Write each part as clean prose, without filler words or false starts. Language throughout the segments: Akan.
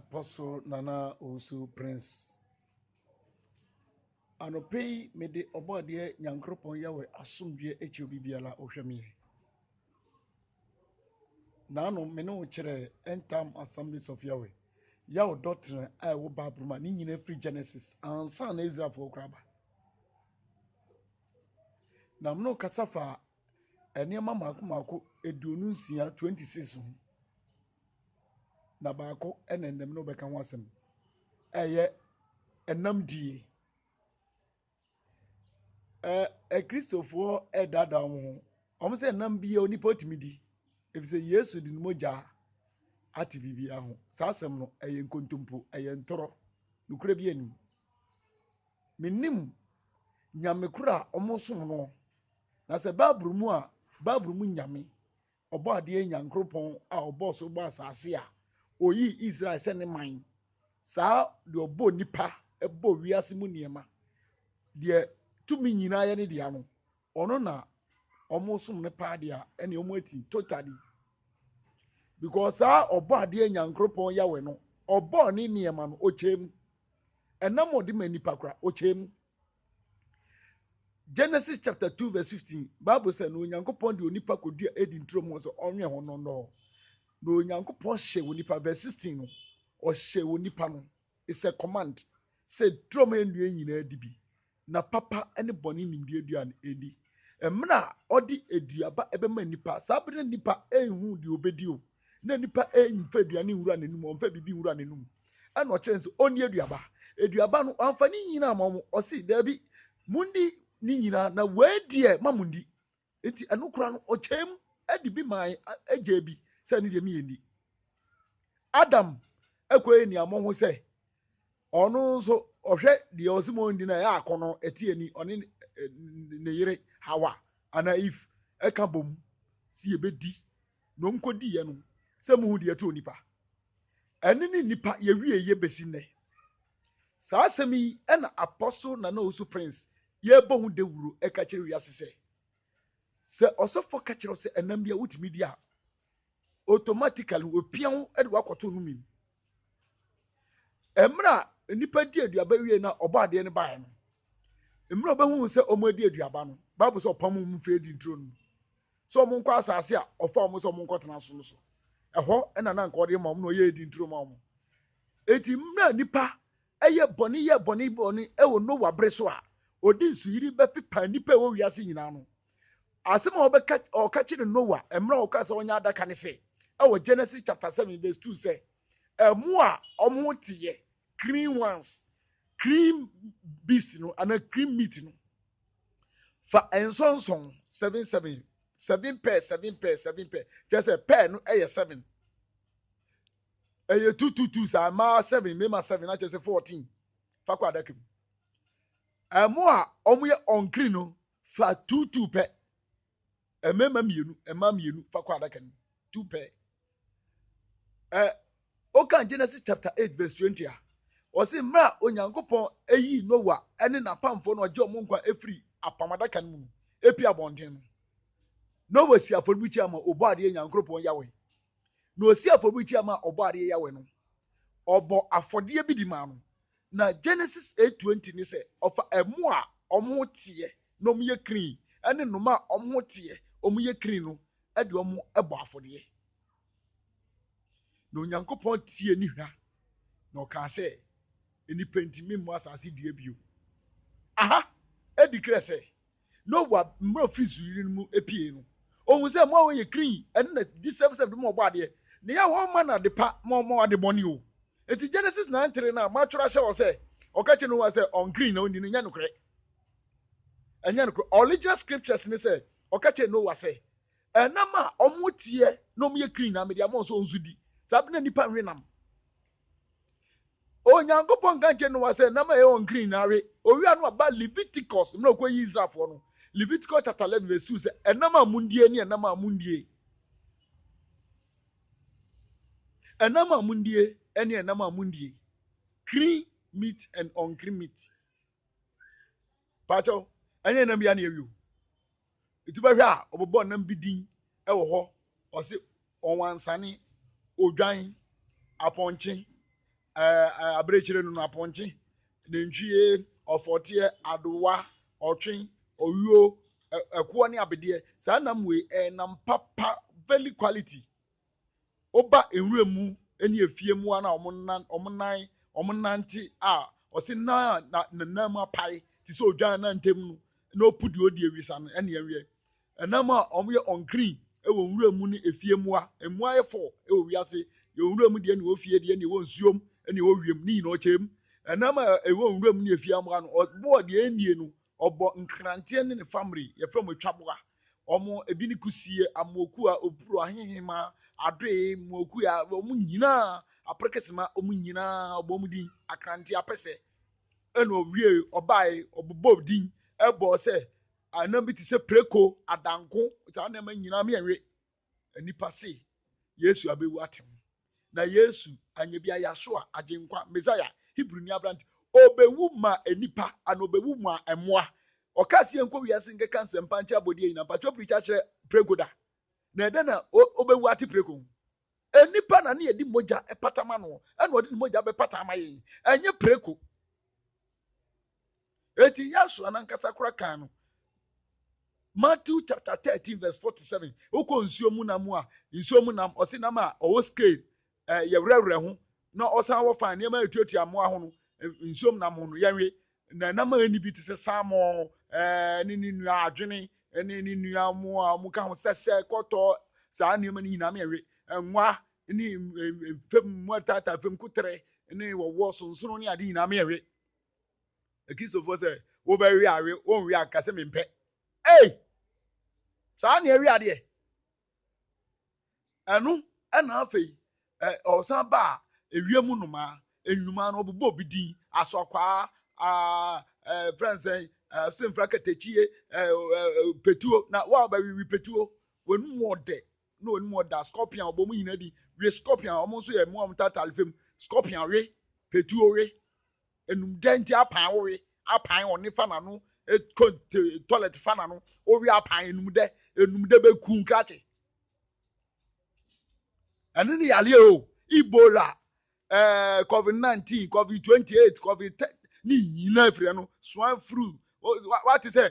Apostle Nana Osu Prince. Anopei me de obade nyankropon yawe asomdwe echi obi biala ohwemi. Nano me no kire End-Time Assemblies of Yahweh. Yawo doctrine a wo Bible ma ni nyina free Genesis ansa na Israel for kraba. Na mno kasafa enema mako eduonu nsia 26 ho. Na baako enenem no beka ho asem. Eye enam die. Christopher edada ho. Omo se enam bia onipa otimidi. Efise Yesu di moja ati bibia ho. Sa asem no eye nkontompo eye ntoro. Nukure bi anim. Menim nyame kura omo som no. Na se Bible mu nyame obo ade nyankropon a obo so bo asase a oyi Israel se ne man. Sa de obo nipa ebo wiase mu niema. De tumi nyina ye ne dia no. Ono na omo som ne pa dia ene omo ati totally. Because obo ade nyankropon yawe no obo ne niema no ochem. Enam odi manipa kra ochem. Genesis chapter 2 verse 15. Bible says no nyankopon de onipa kodua edi ntrom ho so onwe ho no no. No nyankopon hye onipa verse 16 no. O hye onipa no. It's a command. Say trom enua nyina dibi. Na papa ene boni nimdie dua na eni. Emna odi eduaba ebema nipa. Sabere nipa enhu de obedi o. Na nipa enfa aduane nwura nanum, onfa bibi nwura nanum. Ana o kire nso oni eduaba. Eduaba no amfani nyina amamo o si dabi mundi ni nyina na wadie mamundi. Enti anukura no o chem edibi man agye bi se ne de mi yeni. Adam ekwe ni amonho se ono nso ohwe de osimo ndi na ya akono etieni oni ne yire Hawa ana if eka bom si ebedi no mkodi ye no se mu de eto nipa eni ni nipa ye wie ye besi ne saa asemi ena Apostle Nana Osu Prince ye bohu de wuro eka kire wiase se osofo ka kire se enam bia wutimi dia automatically opian e de wakoto no mim emra nipa di aduaba wie na obade ne bae no emra obahu se omadi aduaba no Bible so opam mu fe di ntro no so mo nkwa asase a ofa mo so mo nkotena so no so eho na na nka ode mom no ye di ntro mom eti mra nipa eye boni ewo no wabre so a odi nsuyiri be pepa nipa wo wiase nyina no asema obeka okachire Noah emra okasa onya adaka ne se ewo Genesis chapter 7 verse 2 say emu a omo tiye green ones cream beast no and a cream meat no fa ensonson 7 pair just a pair no 7 2 sa ma 7 mema 7 na just 14 fa kwa dakem emu a omo ye unclean no fa 2 pair emema mienu fa kwa dakem 2 pair oka Genesis chapter 8 verse 20 a osi mra onyankopon eyi Noah ene na pamfo no oje omonkwa efri apamadaka no mu epi abonten no Noah si aforbichi ama obo ade nyankopon yawe no si aforbichi ama obo ade yawe no obo afode bi di ma no na Genesis 8:20 ni se ofa emu a omo tie no mo ye clean ene no ma omo tie omo ye clean no e de omo ebo afode no nyankopon tie ni hwa na o ka se eni pentimi mu asase dua bio aha edikre se no wa mro fizu yiri mu epie no ohun se mo ye clean ene na di 7 mo gba de ne ya wo ma na de pa mo ade boni o eti Genesis 9:3 na ma twura hye wo se okache no wa se on green na oni nya nokre enya nokre original scriptures ni se okache no wa se enama omutie no mo ye clean na me dia mo so onzudi sabina nipa nwenam onyankopon kanche no wase na ma e on green na we owi anu aba Leviticus mna okwa yi Israel for no Leviticus chapter 11 verse 2 say enama amundie ni enama amundie eni enama amundie clean meat and unclean meat pacho enye nam ya na ewi ituba hwa obobo nam bidin e wo ho o se onwansane odwan aponche abrechire no aponche nentwie ofote adowa otwen oyuo ekuo ne abede saa nam we nam papa very quality oba enwura mu ene efie mu ana omonante a osi na nam apai ti so odwan na ntem no na opudi odi ewisa no ene enwe enam a omoye onclean ewo nwura mu ne efie mu a emu ayefo ewo wiase ye nwura mu de ne ofie de ne wo nsuom ene wo wiem ni na ochem enam a ewo nwura mu ne efie mu ano obo de enie no obo nkrante ne family ye from atwaboa omo ebi ne kusie amoku a opuru ahehema adoe moku ya omu nyina aprekesema omu nyina obomu din akrante apese eno wie obai obobo din ebo se anam bi ti se preko adanko sa na ma nyina me enwe anipa se Yesu abewu atem na Yesu anye bia yaso a agenkwa Messiah Hebrew ni abrant obewu ma anipa an obewu ma emoa okase enko wiase nke kanse pancha bodi ina patro preacher kire pregoda na ede na obewu ati preko enipa na ne yedi moja epatama no ena odi moja be patama yin enye preko eti yaso anankasa kura kan no Matthew chapter 13 verse 47 oko nsuo mu na mu a nsuo mu nam osi nam a owo scale ye wrewre ho na osan wo fan ne ma etuatua mo aho no nsuo mu nam ho no yenwe na nam ani bi te se samo ni nua adwene ni nua mo a mo ka ho sese koto saa ne ma ni na me yenwe enwa ni fem mo tata fem kutere ni wo sonsono ni ade na me yenwe ekisofo se wo ba wi awe wo nwi akase me mpe saa na ewi ade enu ena afei osan ba ewiemu numa enuma no obobo bidin asokwa friends simfra katechie petuo na wa ba wi petuo wonu mode na wonu moda scorpion obomu nyina di we scorpion omo so ye mo am tatal fem scorpion we petuo we enum denti apan we apan oni fa na no toilet fa na no o wi apan enum de be ku nkrache anu ni yale o Ebola COVID-19 COVID-28 COVID ni yina free no swine flu what is say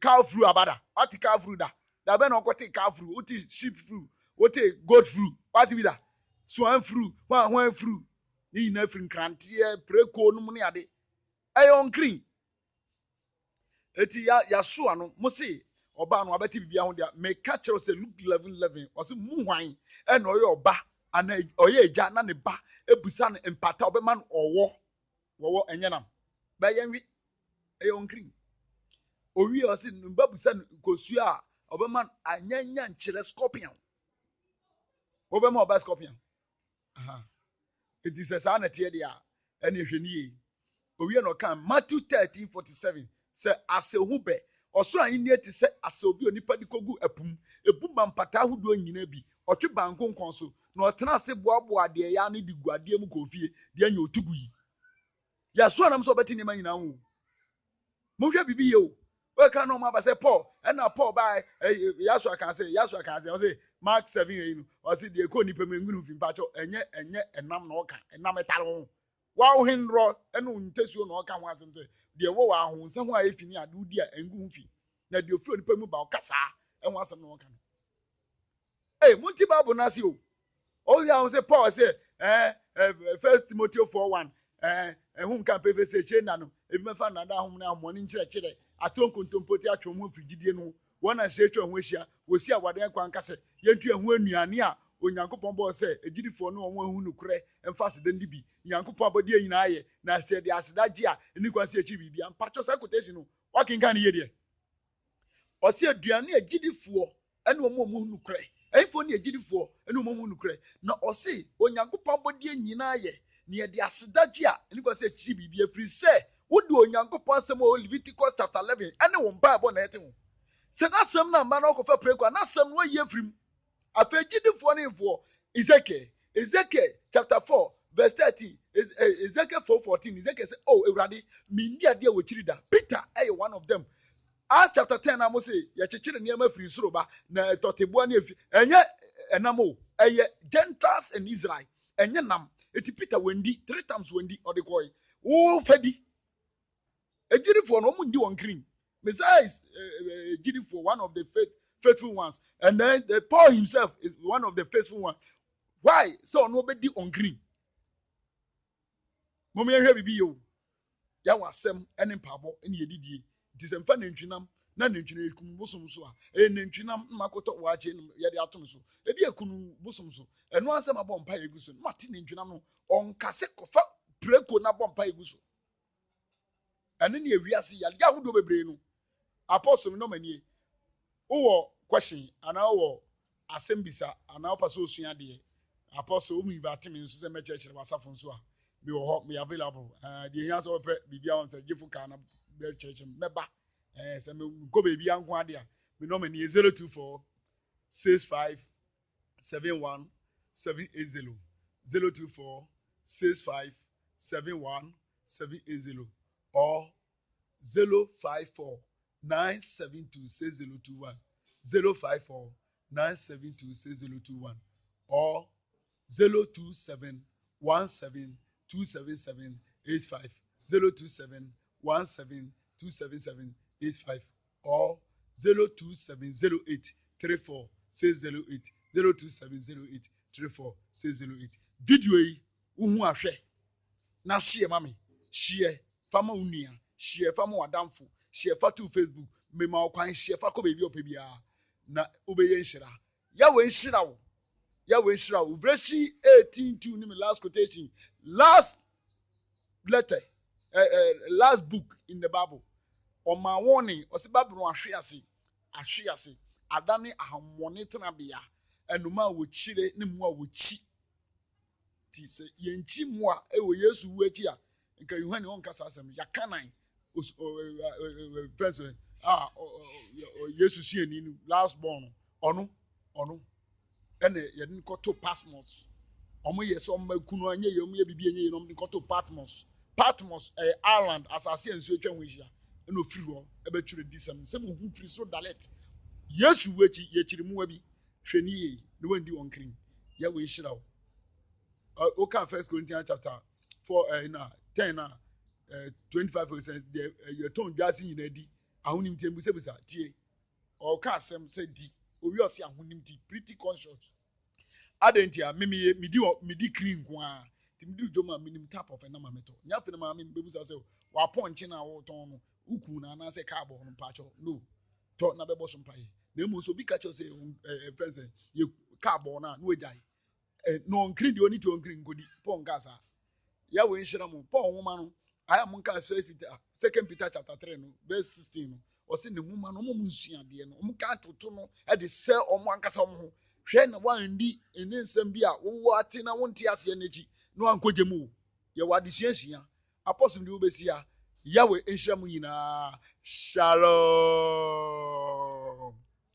cow flu abada what cow flu da be no kwete cow flu what sheep flu what goat flu what be that swine flu one flu ni yina free nkrantie preko no mu ne ade ayon green eti ya so ano mo se oba no abeti bibia ho dia me catch us Luke 11:11 o se mu hwan e na oye oba ana oye eja na ne ba ebusa no empata obema no wo enyenam ba yenwi ayon green owi o se mba busa kosu a obema anyanya nkyere scorpion obema oba scorpion it is a na tie dia ene hweniye owi no kan Matthew 13:47 say asehu be osoro anyi ti se ase obi onipa di kogu apum ebuma mpata hudo nyina bi otwe banko nkonso na otena ase boaboa de ya ne diguade mu kofie de anya otugu yi ya so anam so beti ne ma nyina hu mo hwe bibi ye o we kan no ma ba say Paul na Paul ba yaso aka say o say Mark 7 no o say de ko nipa mengunu fimpa cho enye enam na oka enam etare ho wa wo henro ene ntasuo na oka ho asem say de wo wa ho nsa ho a efini ade udi a engu fi na de ofuro nipa mu ba okasa enwo asem na oka no munti bible na si o ya say Paul say First Timothy 4:1 ehun kan peve se chena no ebi mefa na da hom na amoni nkyere atonkontompoti atwo mu frigidie no wona se etwa ho ahia wosi awade kwa nkase yentu ehu anuane a onyankopon bo se ejidifo no won ahu nukure emfa se den bi nyankopon abodi nyina aye na se de asedaje a eni kwa se echi bibia mpacho se quotation no wakin kan ye de o se aduane ejidifo ene omo mu nukure efo ne ejidifo ene omo mu nukure na o se onyankopon abodi nyina aye ne ye de asedaje a eni kwa se echi bibia free se wodi onyankopon asem o Leviticus chapter 11 ene won Bible na ete ho se na asem na mba na okofa preko na asem no ye frim afejidifo ne info Ezekiel chapter 4 verse 13 Ezekiel 4:14 Ezekiel say Ewurade me ndi ade wo chirida Peter one of them Acts chapter 10 na mo say ye chechire ne ma firi soro ba na totebo na efi enye enam o eye Gentiles and Israel enye nam Eti Peter wendi 3 times wendi or the koi. Oh fedi. A jiri for no mundi on green. Messiah is jiri for one of the faithful ones. And then the Paul himself is one of the faithful ones. Why? So nobody on green. Mommy and bibi yo. Ya wasem ene pabo ene yedidie. It is emfa nantwinam na nantwina ekum bosom so a. Nantwinam makoto waache yede atom so. Ebi ekunu bosom so. Eno asem abompa eguso. Mati nantwinam no onkase kofa preko na bompa eguso. Ene ne ewiase ya ahodo bebre no. Apostle no manie. Wo question ana wo asem bisa ana opa so osua de. Apostle mu invite me nso se me church wasafo nso a. Me wo ho me available the here so pe bibia on say gifu ka na church meba say me go baby anko ade a me no me 024 65 71 780 024 65 71 780 or 054 972 6021 054 972 6021 or 027 17 277 85 027 17 277 85 or 02708 34 608 02708 34 608 video yi uhu ahwe na share mami share fama unia share fama wadamfo share fa to Facebook me ma okwan share fa ko bebi opebia na obeye nhira ya we nhira wo Yahweh Shra, Ubreshi 18:2 in the last quotation, last letter, last book in the Bible. On my warning, Osibabu Ashiasi, Adani Ahamonitana, and Numa would chile, Nimua would cheat. Tis Yenchi Mua, Ewo Yesu Wetia, and Kayuhan on Casasam, Yakanai, President, Yesu Sien, last born, Onu. And you didn't go to Patmos. Omo yes, kunu anye ye omo ye bibi anye ye no didn't go to Patmos. Patmos island as I see and so twa wehia. E no firi ho e be twere disam. Se mo hu firi so dalet. Yesu wechi ye chiri mu abi. Hwani ye no wandi won krin. Ya we hira wo. O kan 1 Corinthians chapter 4 10 25% the your ton dwase nyina di. Ahonim tembu se bisa tie. O ka asem se di. Owi osi ahonim di pretty conscious. Adentia midi clean kwa timdi joma minim tap of na mameto nya pe na ma me bebusa se wa ponche na wo ton no uku na na se carbo no pacho no to na bebo so mpaye na emu so bi ka cho se friends ye carbo na no ejai no nkri di oni to nkri ngodi pon gasa ya we nhira mo pon nwoma no aya mo nka 2 Peter chapter 3 no verse 16 no o se ne nwoma no mo nsuade no mo ka toto no e de se omo ankasa omo ho hwe na wandi ene nsem bi a wo ate na wonte ase n'echi no ankoje mu ye wade hyiahia apostle ndi obesi ya yawe enhira mu nyina shalom.